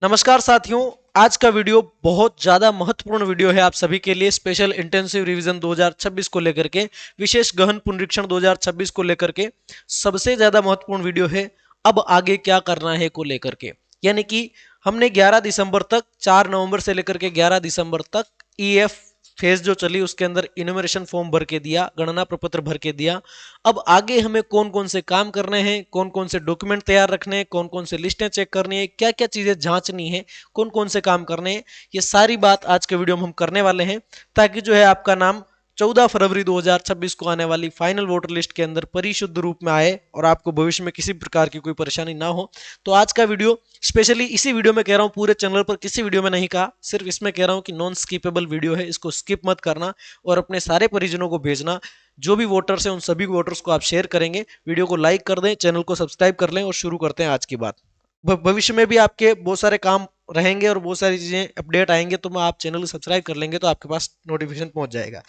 नमस्कार साथियों, आज का वीडियो बहुत ज्यादा महत्वपूर्ण वीडियो है आप सभी के लिए। स्पेशल इंटेंसिव रिवीजन 2026 को लेकर के, विशेष गहन पुनरीक्षण 2026 को लेकर के सबसे ज्यादा महत्वपूर्ण वीडियो है। अब आगे क्या करना है को लेकर के, यानी कि हमने 11 दिसंबर तक, 4 नवंबर से लेकर के 11 दिसंबर तक ईएफ फेज जो चली उसके अंदर इन्यूमरेशन फॉर्म भर के दिया, गणना प्रपत्र भर के दिया। अब आगे हमें कौन कौन से काम करने हैं, कौन कौन से डॉक्यूमेंट तैयार रखने हैं, कौन कौन से लिस्टें चेक करनी है, क्या क्या चीजें जांचनी है, कौन कौन से काम करने हैं, ये सारी बात आज के वीडियो में हम करने वाले हैं, ताकि जो है आपका नाम 14 फरवरी 2026 को आने वाली फाइनल वोटर लिस्ट के अंदर परिशुद्ध रूप में आए और आपको भविष्य में किसी प्रकार की कोई परेशानी ना हो। तो आज का वीडियो स्पेशली इसी वीडियो में कह रहा हूं, पूरे चैनल पर किसी वीडियो में नहीं कहा, सिर्फ इसमें कह रहा हूं कि नॉन स्किपेबल वीडियो है, इसको स्किप मत करना और अपने सारे परिजनों को भेजना। जो भी वोटर्स हैं उन सभी वोटर्स को आप शेयर करेंगे। वीडियो को लाइक कर दें, चैनल को सब्सक्राइब कर लें और शुरू करते हैं आज की बात। भविष्य में भी आपके बहुत सारे काम रहेंगे और बहुत सारी चीजें अपडेट आएंगे, तो आप चैनल को सब्सक्राइब कर लेंगे तो आपके पास नोटिफिकेशन पहुंच जाएगा।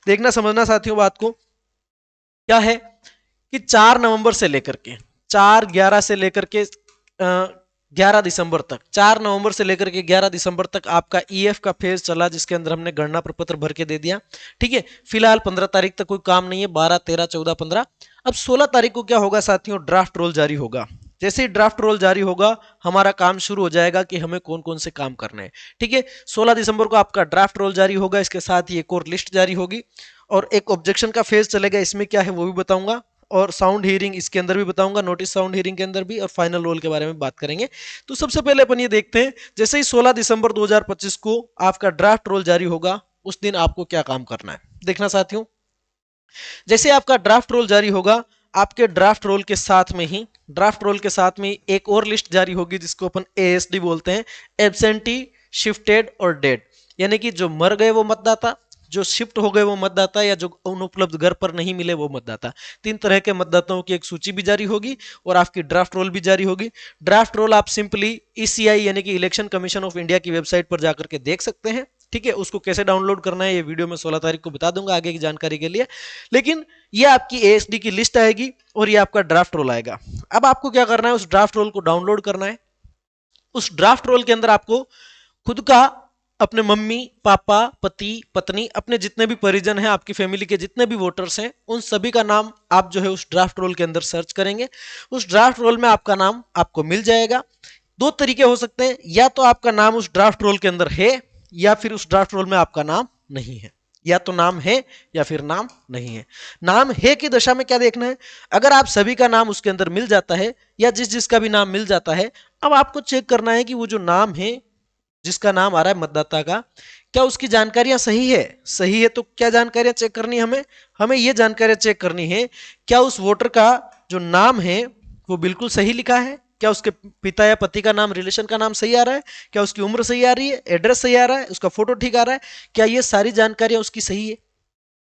देखना समझना साथियों बात को, क्या है कि 4 नवंबर से लेकर के 4/11 से लेकर के 11 दिसंबर तक, 4 नवंबर से लेकर के 11 दिसंबर तक आपका ईएफ का फेज चला, जिसके अंदर हमने गणना प्रपत्र भर के दे दिया। ठीक है, फिलहाल 15 तारीख तक कोई काम नहीं है, 12, 13, 14, 15। अब 16 तारीख को क्या होगा साथियों, ड्राफ्ट रोल जारी होगा। जैसे ही ड्राफ्ट रोल जारी होगा हमारा काम शुरू हो जाएगा कि हमें कौन कौन से काम करने हैं। ठीक है, 16 दिसंबर को आपका ड्राफ्ट रोल जारी होगा, इसके साथ ही एक और लिस्ट जारी होगी और एक ऑब्जेक्शन का फेज चलेगा। इसमें क्या है वो भी बताऊंगा और साउंड हियरिंग इसके अंदर भी बताऊंगा, नोटिस साउंड हियरिंग के अंदर भी, और फाइनल रोल के बारे में बात करेंगे। तो सबसे पहले अपन ये देखते हैं, जैसे ही 16 दिसंबर 2025 को आपका ड्राफ्ट रोल जारी होगा, उस दिन आपको क्या काम करना है। देखना साथियों, जैसे आपका ड्राफ्ट रोल जारी होगा, आपके ड्राफ्ट रोल के साथ में ही, ड्राफ्ट रोल के साथ में एक और लिस्ट जारी होगी जिसको अपन एएसडी बोलते हैं, एब्सेंटी, शिफ्टेड और डेड। यानी कि जो मर गए वो मतदाता, जो शिफ्ट हो गए वो मतदाता, या जो अनुपलब्ध घर पर नहीं मिले वो मतदाता। 3 तरह के मतदाताओं की एक सूची भी जारी होगी और आपकी ड्राफ्ट रोल भी जारी होगी। ड्राफ्ट रोल आप सिंपली ईसीआई यानी कि इलेक्शन कमीशन ऑफ इंडिया की वेबसाइट पर जाकर के देख सकते हैं। ठीक है, उसको कैसे डाउनलोड करना है ये वीडियो में 16 तारीख को बता दूंगा आगे की जानकारी के लिए। लेकिन ये आपकी एएसडी की लिस्ट आएगी और ये आपका ड्राफ्ट रोल आएगा। अब आपको क्या करना है, उस ड्राफ्ट रोल को डाउनलोड करना है। उस ड्राफ्ट रोल के अंदर आपको खुद का, अपने मम्मी पापा, पति पत्नी, अपने जितने भी परिजन हैं, आपकी फैमिली के जितने भी वोटर्स हैं, उन सभी का नाम आप जो है उस ड्राफ्ट रोल के अंदर सर्च करेंगे। उस ड्राफ्ट रोल में आपका नाम आपको मिल जाएगा। 2 तरीके हो सकते हैं, या तो आपका नाम उस ड्राफ्ट रोल के अंदर है या फिर उस ड्राफ्ट रोल में आपका नाम नहीं है। या तो नाम है या फिर नाम नहीं है। नाम है की दशा में क्या देखना है, अगर आप सभी का नाम उसके अंदर मिल जाता है या जिस जिसका भी नाम मिल जाता है, अब आपको चेक करना है कि वो जो नाम है, जिसका नाम आ रहा है मतदाता का, क्या उसकी जानकारियां सही है। सही है तो क्या जानकारियां चेक करनी है हमें, हमें ये जानकारियां चेक करनी है, क्या उस वोटर का जो नाम है वो बिल्कुल सही लिखा है, क्या उसके पिता या पति का नाम, रिलेशन का नाम सही आ रहा है, क्या उसकी उम्र सही आ रही है, एड्रेस सही आ रहा है, उसका फोटो ठीक आ रहा है, क्या ये सारी जानकारियां उसकी सही है,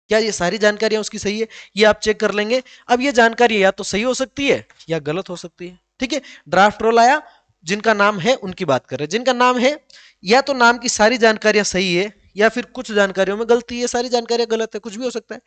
क्या ये सारी जानकारियां उसकी सही है, ये आप चेक कर लेंगे। अब ये जानकारी या तो सही हो सकती है या गलत हो सकती है। ठीक है, ड्राफ्ट रोल आया, जिनका नाम है उनकी बात कर रहे हैं। जिनका नाम है, या तो नाम की सारी जानकारियां सही है या फिर कुछ जानकारियों में गलती है, सारी जानकारियां गलत है, कुछ भी हो सकता है।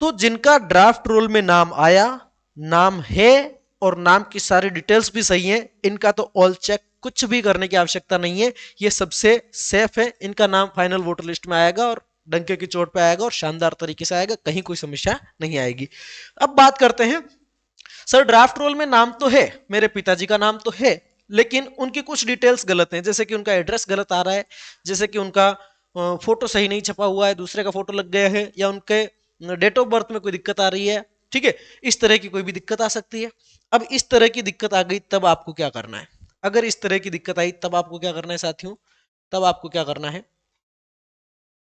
तो जिनका ड्राफ्ट रोल में नाम आया, नाम है और नाम की सारी डिटेल्स भी सही है, इनका तो ऑल चेक, कुछ भी करने की आवश्यकता नहीं है, ये सबसे सेफ है। इनका नाम फाइनल वोटर लिस्ट में आएगा और डंके की चोट पे आएगा और शानदार तरीके से आएगा, कहीं कोई समस्या नहीं आएगी। अब बात करते हैं, सर ड्राफ्ट रोल में नाम तो है, मेरे पिताजी का नाम तो है, लेकिन उनकी कुछ डिटेल्स गलत हैं, जैसे कि उनका एड्रेस गलत आ रहा है, जैसे कि उनका फोटो सही नहीं छपा हुआ है, दूसरे का फोटो लग गया है, या उनके डेट ऑफ बर्थ में कोई दिक्कत आ रही है। ठीक है, इस तरह की कोई भी दिक्कत आ सकती है। अब इस तरह की दिक्कत आ गई तब आपको क्या करना है, अगर इस तरह की दिक्कत आई तब आपको क्या करना है साथियों, तब आपको क्या करना है,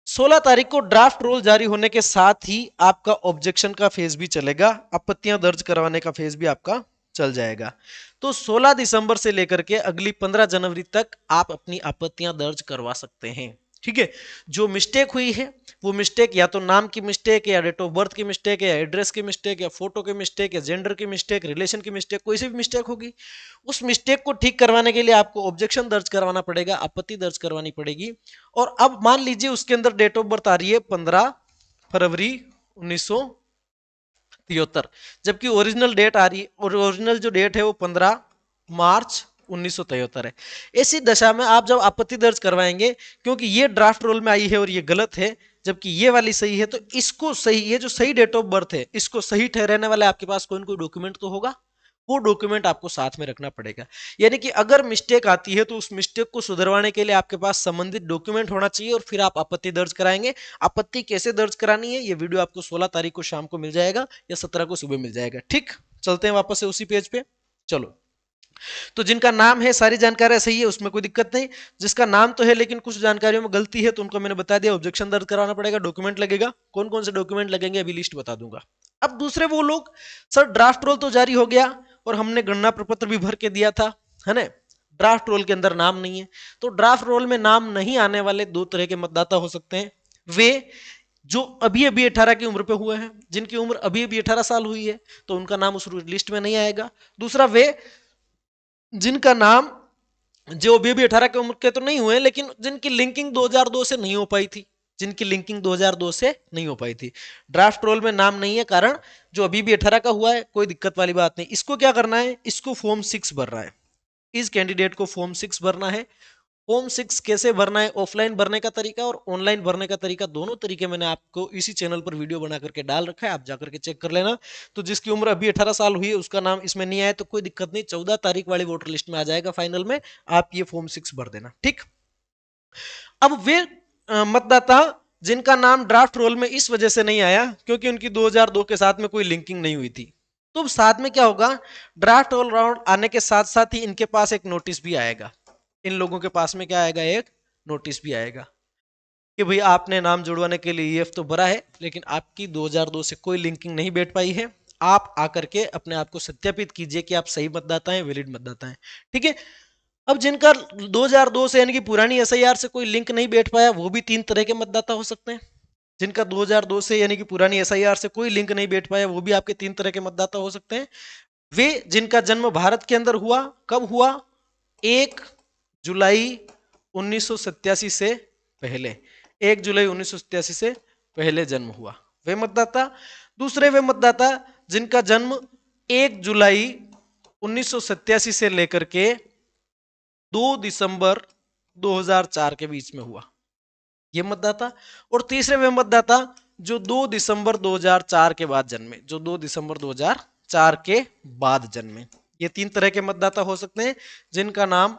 16 तारीख को ड्राफ्ट रोल जारी होने के साथ ही आपका ऑब्जेक्शन का फेज भी चलेगा, आपत्तियां दर्ज करवाने का फेज भी आपका चल जाएगा। तो 16 दिसंबर से लेकर के अगली 15 जनवरी तक आप अपनी आपत्तियां दर्ज करवा सकते हैं। ठीक है, जो मिस्टेक हुई है वो मिस्टेक या तो नाम की मिस्टेक है, या डेट ऑफ बर्थ की मिस्टेक है, या एड्रेस की मिस्टेक, या फोटो की मिस्टेक, या जेंडर की मिस्टेक, रिलेशन की मिस्टेक, कोई सी भी मिस्टेक होगी, उस मिस्टेक को ठीक करवाने के लिए आपको ऑब्जेक्शन दर्ज करवाना पड़ेगा, आपत्ति दर्ज करवानी पड़ेगी। और अब मान लीजिए उसके अंदर डेट ऑफ बर्थ आ रही है 15 फरवरी 1973, जबकि ओरिजिनल डेट आ रही है, और ओरिजिनल जो डेट है वो 15 मार्च 1973 है। ऐसी दशा में आप जब आपत्ति दर्ज करवाएंगे, क्योंकि ये ड्राफ्ट रोल में आई है और ये गलत है जबकि ये वाली सही है, तो इसको सही, ये जो सही डेट ऑफ बर्थ है इसको सही ठहराने वाले आपके पास कोई ना कोई डॉक्यूमेंट तो होगा, वो डॉक्यूमेंट आपको साथ में रखना पड़ेगा। यानी कि अगर मिस्टेक आती है तो उस मिस्टेक को सुधरवाने के लिए आपके पास संबंधित डॉक्यूमेंट होना चाहिए और फिर आप आपत्ति दर्ज कराएंगे। आपत्ति कैसे दर्ज करानी है ये वीडियो आपको 16 तारीख को शाम को मिल जाएगा या 17 को सुबह मिल जाएगा। ठीक, चलते हैं वापस से उसी पेज पे। चलो, तो जिनका नाम है सारी जानकारी सही है, उसमें कोई दिक्कत नहीं। जिसका नाम तो है लेकिन कुछ जानकारियों में गलती है तो उनको मैंने बता दिया, ऑब्जेक्शन दर्ज कराना पड़ेगा, डॉक्यूमेंट लगेगा। कौन कौन से डॉक्यूमेंट लगेंगे अभी लिस्ट बता दूंगा। अब दूसरे वो लोग, सर ड्राफ्ट रोल तो जारी हो गया और हमने गणना प्रपत्र भी भर के दिया था, है ना, ड्राफ्ट रोल के अंदर नाम नहीं है। तो ड्राफ्ट रोल में नाम नहीं आने वाले दो तरह के मतदाता हो सकते हैं। वे जो अभी अभी 18 की उम्र पे हुए हैं, जिनकी उम्र अभी अभी 18 साल हुई है, तो उनका नाम उस लिस्ट में नहीं आएगा। दूसरा, वे जिनका नाम, जो अभी अभी 18 की उम्र के तो नहीं हुए लेकिन जिनकी लिंकिंग 2002 से नहीं हो पाई थी, जिनकी लिंकिंग 2002 से नहीं हो पाई थी। ड्राफ्ट रोल में नाम नहीं है, कारण जो अभी भी 18 का हुआ है, कोई दिक्कत वाली बात नहीं। इसको क्या करना है, इसको फॉर्म 6 भरना है। इस कैंडिडेट को फॉर्म 6 भरना है। फॉर्म 6 कैसे भरना है, ऑफलाइन भरने का तरीका और ऑनलाइन भरने का तरीका, दोनों तरीके मैंने आपको इसी चैनल पर वीडियो बना करके डाल रखा है, आप जाकर के चेक कर लेना। तो जिसकी उम्र अभी 18 साल हुई है उसका नाम इसमें नहीं आया तो कोई दिक्कत नहीं, 14 तारीख वाली वोटर लिस्ट में आ जाएगा फाइनल में, आप ये फॉर्म 6 भर देना। ठीक, अब वे मतदाता जिनका नाम ड्राफ्ट रोल में इस वजह से नहीं आया क्योंकि उनकी 2002 के साथ में कोई लिंकिंग नहीं हुई थी, तो साथ में क्या होगा, ड्राफ्ट रोल राउंड आने के साथ साथ ही इनके पास एक नोटिस भी आएगा। इन लोगों के पास में क्या आएगा, एक नोटिस भी आएगा कि भाई आपने नाम जुड़वाने के लिए ईएफ तो भरा है लेकिन आपकी 2002 से कोई लिंकिंग नहीं बैठ पाई है, आप आकर के अपने आप को सत्यापित कीजिए कि आप सही मतदाता हैं, वैलिड मतदाता हैं। ठीक है, अब जिनका 2002 से यानी कि पुरानी एसआईआर से कोई लिंक नहीं बैठ पाया, वो भी 3 तरह के मतदाता हो सकते हैं। जिनका 2002 से यानी कि पुरानी एसआईआर से कोई लिंक नहीं बैठ पाया, वो भी आपके 3 तरह के मतदाता हो सकते हैं। वे जिनका जन्म भारत के अंदर हुआ, कब हुआ, 1 जुलाई 1987 से पहले, 1 जुलाई 1987 से पहले जन्म हुआ, वे मतदाता। दूसरे वे मतदाता जिनका जन्म 1 जुलाई 1987 से लेकर के 2 दिसंबर 2004 के बीच में हुआ, ये मतदाता। और तीसरे वे मतदाता जो 2 दिसंबर 2004 के बाद जन्मे, जो 2 दिसंबर 2004 के बाद जन्मे, ये 3 तरह के मतदाता हो सकते हैं जिनका नाम,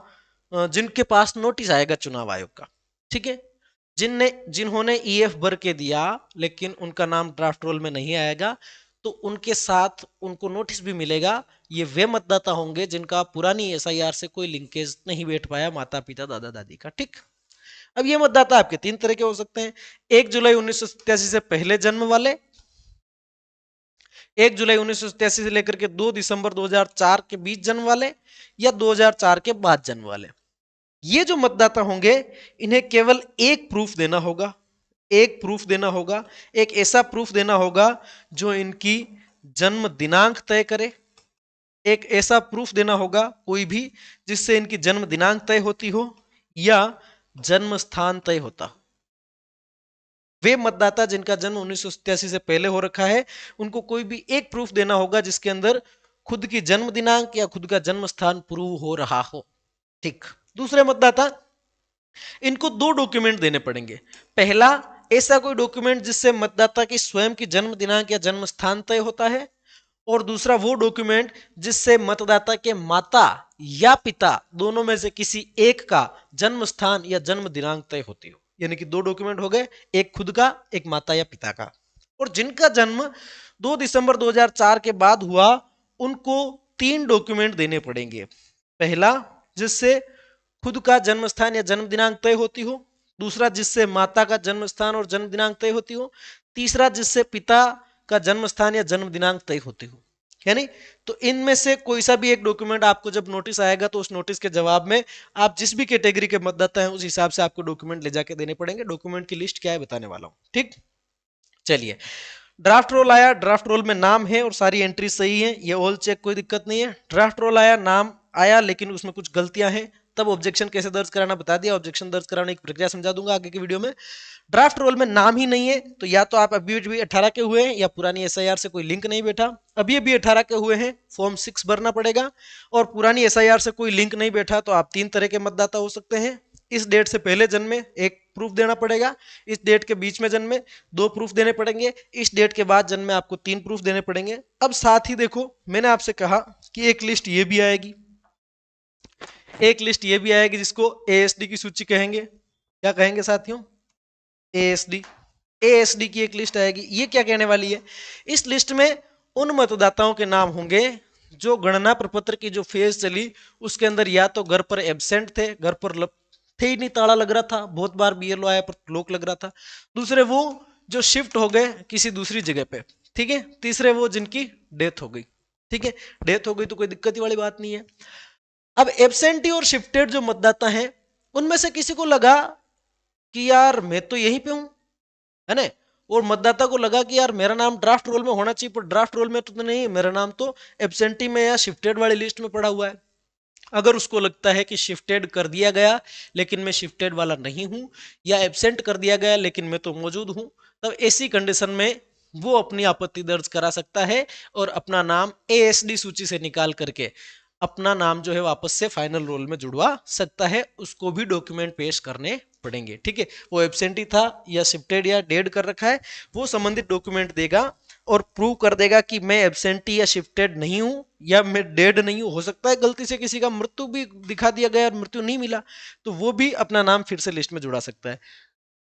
जिनके पास नोटिस आएगा चुनाव आयोग का। ठीक है, जिन्होंने ईएफ भर के दिया लेकिन उनका नाम ड्राफ्ट रोल में नहीं आएगा, तो उनके साथ उनको नोटिस भी मिलेगा। ये वे मतदाता होंगे जिनका पुरानी एसआईआर से कोई लिंकेज नहीं बैठ पाया, माता पिता दादा दादी का। ठीक, अब ये मतदाता आपके 3 तरह के हो सकते हैं, 1 जुलाई 1987 से पहले जन्म वाले, 1 जुलाई 1987 से लेकर के 2 दिसंबर 2004 के बीच जन्म वाले, या 2004 के बाद जन्म वाले। ये जो मतदाता होंगे इन्हें केवल एक प्रूफ देना होगा, एक प्रूफ देना होगा, एक ऐसा प्रूफ देना होगा जो इनकी जन्म दिनांक तय करे। एक ऐसा प्रूफ देना होगा कोई भी जिससे इनकी जन्म दिनांक तय होती हो या जन्म स्थान तय होता हो। वे मतदाता जिनका जन्म 1987 से पहले हो रखा है, उनको कोई भी एक प्रूफ देना होगा जिसके अंदर खुद की जन्म दिनांक या खुद का जन्म स्थान प्रूव हो रहा हो। ठीक, दूसरे मतदाता, इनको 2 डॉक्यूमेंट देने पड़ेंगे। पहला, ऐसा कोई डॉक्यूमेंट जिससे मतदाता की स्वयं की जन्म दिनांक या जन्म स्थान तय होता है, और दूसरा वो डॉक्यूमेंट जिससे मतदाता के माता या पिता दोनों में से किसी एक का जन्म स्थान या जन्म दिनांक तय होती हो। यानी कि 2 डॉक्यूमेंट हो गए, एक खुद का, एक माता या पिता का। और जिनका जन्म 2 दिसंबर 2004 के बाद हुआ, उनको 3 डॉक्यूमेंट देने पड़ेंगे। पहला, जिससे खुद का जन्म स्थान या जन्म दिनांक तय होती हो, दूसरा जिससे माता का जन्म स्थान और जन्म दिनांक तय होती हो, तीसरा जिससे पिता का जन्म स्थान या जन्म दिनांक तय होती हो। है नहीं, तो इनमें से कोई सा भी एक डॉक्यूमेंट आपको जब नोटिस आएगा तो उस नोटिस के जवाब में आप जिस भी कैटेगरी के मतदाता हैं उस हिसाब से आपको डॉक्यूमेंट ले जाके देने पड़ेंगे। डॉक्यूमेंट की लिस्ट क्या है बताने वाला हूं। ठीक, चलिए, ड्राफ्ट रोल आया, ड्राफ्ट रोल में नाम है और सारी एंट्री सही है, ये ऑल चेक, कोई दिक्कत नहीं है। ड्राफ्ट रोल आया, नाम आया लेकिन उसमें कुछ गलतियां हैं, तब ऑब्जेक्शन कैसे दर्ज कराना बता दिया, ऑब्जेक्शन दर्ज कराने की प्रक्रिया समझा दूंगा आगे की वीडियो में। ड्राफ्ट रोल में नाम ही नहीं है तो या तो आप अभी भी 18 के हुए हैं या पुरानी एसआईआर से कोई लिंक नहीं बैठा। अभी अभी 18 के हुए हैं, फॉर्म 6 भरना पड़ेगा, और पुरानी एसआईआर से कोई लिंक नहीं बैठा तो आप 3 तरह के मतदाता हो सकते हैं। इस डेट से पहले जन्मे, एक प्रूफ देना पड़ेगा। इस डेट के बीच में जन्मे, 2 प्रूफ देने पड़ेंगे। इस डेट के बाद जन्मे, आपको 3 प्रूफ देने पड़ेंगे। अब साथ ही देखो, मैंने आपसे कहा कि एक लिस्ट ये भी आएगी, एक लिस्ट ये भी आएगी जिसको एएसडी की सूची कहेंगे। क्या कहेंगे साथियों? एएसडी। एएसडी की एक लिस्ट आएगी। ये क्या कहने वाली है? इस लिस्ट में उन मतदाताओं के नाम होंगे जो गणना प्रपत्र की जो फेज चली उसके अंदर या तो घर पर एब्सेंट थे, घर पर थे ही नहीं, ताला लग रहा था, बहुत बार बीएलओ आया पर लॉक लग रहा था। दूसरे वो जो शिफ्ट हो गए किसी दूसरी जगह पे, ठीक है। तीसरे वो जिनकी डेथ हो गई, ठीक है। डेथ हो गई तो कोई दिक्कत वाली बात नहीं है। अब एब्सेंटी और शिफ्टेड जो मतदाता हैं उनमें से किसी को लगा कि यार मैं तो यहीं पे हूं, है ना, और मतदाता को लगा कि यार मेरा नाम ड्राफ्ट रोल में होना चाहिए पर ड्राफ्ट रोल में तो नहीं, मेरा नाम तो एब्सेंटी में या शिफ्टेड वाली लिस्ट में पड़ा हुआ है। अगर उसको लगता है कि शिफ्टेड कर दिया गया लेकिन मैं शिफ्टेड वाला नहीं हूं, या एब्सेंट कर दिया गया लेकिन मैं तो मौजूद हूं, तब ऐसी कंडीशन में वो अपनी आपत्ति दर्ज करा सकता है और अपना नाम एएसडी सूची से निकाल करके अपना नाम जो है वापस से फाइनल रोल में जुड़वा सकता है। उसको भी डॉक्यूमेंट पेश करने पड़ेंगे, ठीक है। वो एब्सेंटी था या शिफ्टेड या डेड कर रखा है, वो संबंधित डॉक्यूमेंट देगा और प्रूव कर देगा कि मैं एब्सेंटी या शिफ्टेड नहीं हूं या मैं डेड नहीं हूं। हो सकता है गलती से किसी का मृत्यु भी दिखा दिया गया और मृत्यु नहीं मिला, तो वो भी अपना नाम फिर से लिस्ट में जुड़ा सकता है।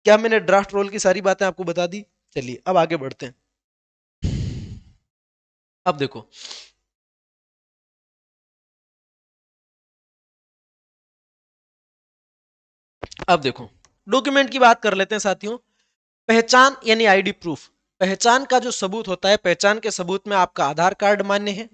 क्या मैंने ड्राफ्ट रोल की सारी बातें आपको बता दी? चलिए अब आगे बढ़ते हैं। अब देखो, अब देखो डॉक्यूमेंट की बात कर लेते हैं साथियों। पहचान यानी आईडी प्रूफ, पहचान का जो सबूत होता है, पहचान के सबूत में आपका आधार कार्ड मान्य है।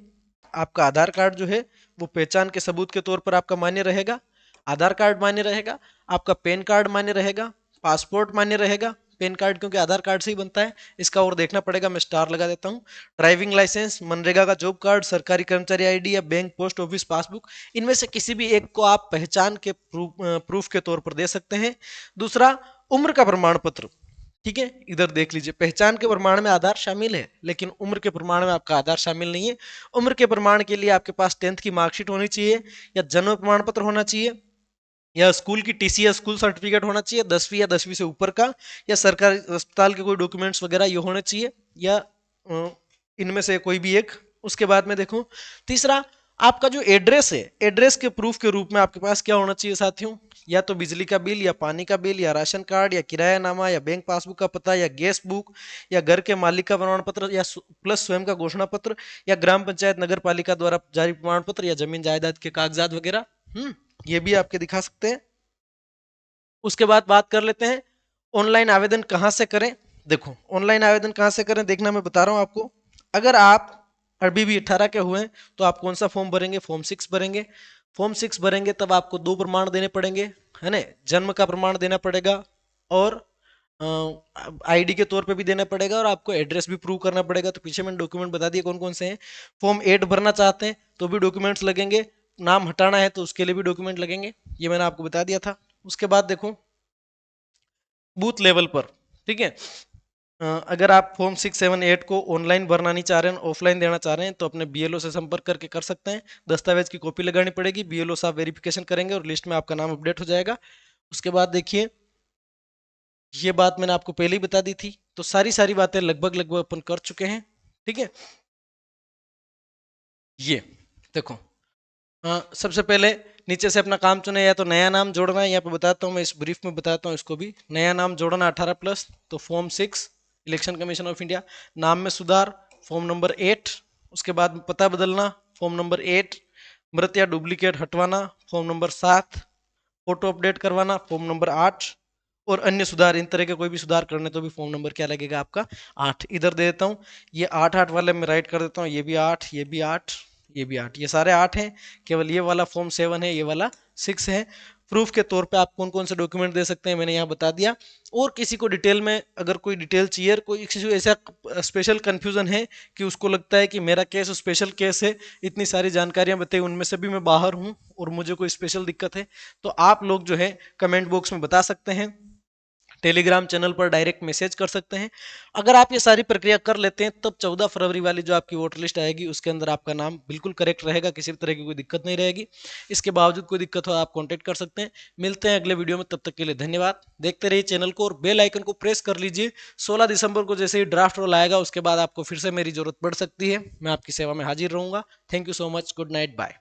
आपका आधार कार्ड जो है वो पहचान के सबूत के तौर पर आपका मान्य रहेगा। आधार कार्ड मान्य रहेगा, आपका पैन कार्ड मान्य रहेगा, पासपोर्ट मान्य रहेगा। पैन कार्ड क्योंकि आधार कार्ड से ही बनता है, इसका और देखना पड़ेगा, मैं स्टार लगा देता हूँ। ड्राइविंग लाइसेंस, मनरेगा का जॉब कार्ड, सरकारी कर्मचारी आईडी या बैंक पोस्ट ऑफिस पासबुक, इनमें से किसी भी एक को आप पहचान के प्रूफ के तौर पर दे सकते हैं। दूसरा, उम्र का प्रमाण पत्र, ठीक है। इधर देख लीजिए, पहचान के प्रमाण में आधार शामिल है लेकिन उम्र के प्रमाण में आपका आधार शामिल नहीं है। उम्र के प्रमाण के लिए आपके पास 10th की मार्कशीट होनी चाहिए, या जन्म प्रमाण पत्र होना चाहिए, या स्कूल की टीसी या स्कूल सर्टिफिकेट होना चाहिए 10वीं या 10वीं से ऊपर का, या सरकारी अस्पताल के कोई डॉक्यूमेंट्स वगैरह ये होने चाहिए, या इनमें से कोई भी एक। उसके बाद में देखो, तीसरा, आपका जो एड्रेस है, एड्रेस के प्रूफ के रूप में आपके पास क्या होना चाहिए साथियों? या तो बिजली का बिल या पानी का बिल या राशन कार्ड या किरायानामा या बैंक पासबुक का पता या गैस बुक या घर के मालिक का प्रमाण पत्र या प्लस स्वयं का घोषणा पत्र या ग्राम पंचायत नगर पालिका द्वारा जारी प्रमाण पत्र या जमीन जायदाद के कागजात वगैरह, ये भी आपके दिखा सकते हैं। उसके बाद बात कर लेते हैं ऑनलाइन आवेदन कहाँ से करें। देखो, ऑनलाइन आवेदन कहाँ से करें देखना, मैं बता रहा हूँ आपको। अगर आप अभी भी 18 के हुए हैं तो आप कौन सा फॉर्म भरेंगे? फॉर्म 6 भरेंगे। फॉर्म 6 भरेंगे तब आपको 2 प्रमाण देने पड़ेंगे, है ना। जन्म का प्रमाण देना पड़ेगा और आईडी के तौर पे भी देना पड़ेगा, और आपको एड्रेस भी प्रूव करना पड़ेगा। तो पीछे मैंने डॉक्यूमेंट बता दिए कौन कौन से हैं। फॉर्म 8 भरना चाहते हैं तो भी डॉक्यूमेंट्स लगेंगे, नाम हटाना है तो उसके लिए भी डॉक्यूमेंट लगेंगे, ये मैंने आपको बता दिया था। उसके बाद देखो, बूथ लेवल पर, ठीक है। अगर आप फॉर्म 6, 7, 8 को ऑनलाइन भरना नहीं चाह रहे हैं, ऑफलाइन देना चाह रहे हैं, तो अपने बीएलओ से संपर्क करके कर सकते हैं। दस्तावेज की कॉपी लगानी पड़ेगी, बीएलओ साहब वेरिफिकेशन करेंगे और लिस्ट में आपका नाम अपडेट हो जाएगा। उसके बाद देखिए, ये बात मैंने आपको पहले ही बता दी थी, तो सारी सारी बातें लगभग लगभग अपन कर चुके हैं, ठीक है। ये देखो, सबसे पहले नीचे से अपना काम चुने, या तो नया नाम जोड़ना है, यहाँ पे बताता हूँ मैं, इस ब्रीफ में बताता हूँ इसको भी। नया नाम जोड़ना 18+, तो form 6 election commission of India. नाम में सुधार, फॉर्म नंबर 8। उसके बाद पता बदलना, फॉर्म नंबर 8। मृत या डुप्लीकेट हटवाना, फॉर्म नंबर 7। फोटो अपडेट करवाना, फॉर्म नंबर 8। और अन्य सुधार, इन तरह के कोई भी सुधार करने तो भी फॉर्म नंबर क्या लगेगा आपका? 8। इधर दे देता हूँ, ये 8 8 वाले में राइट कर देता हूँ, ये भी 8, ये भी 8, ये भी 8, ये सारे 8 हैं। केवल ये वाला फॉर्म 7 है, ये वाला 6 है। प्रूफ के तौर पे आप कौन कौन से डॉक्यूमेंट दे सकते हैं मैंने यहाँ बता दिया। और किसी को डिटेल में अगर कोई डिटेल चाहिए, कोई किसी को ऐसा स्पेशल कंफ्यूजन है कि उसको लगता है कि मेरा केस स्पेशल केस है, इतनी सारी जानकारियां बताई उनमें से भी मैं बाहर हूं और मुझे कोई स्पेशल दिक्कत है, तो आप लोग जो है कमेंट बॉक्स में बता सकते हैं, टेलीग्राम चैनल पर डायरेक्ट मैसेज कर सकते हैं। अगर आप ये सारी प्रक्रिया कर लेते हैं तब 14 फरवरी वाली जो आपकी वोटर लिस्ट आएगी उसके अंदर आपका नाम बिल्कुल करेक्ट रहेगा, किसी भी तरह की कोई दिक्कत नहीं रहेगी। इसके बावजूद कोई दिक्कत हो आप कॉन्टेक्ट कर सकते हैं। मिलते हैं अगले वीडियो में, तब तक के लिए धन्यवाद। देखते रहिए चैनल को और बेल आइकन को प्रेस कर लीजिए। 16 दिसंबर को जैसे ही ड्राफ्ट रोल आएगा उसके बाद आपको फिर से मेरी जरूरत पड़ सकती है, मैं आपकी सेवा में हाजिर रहूंगा। Thank you so much, good night, bye.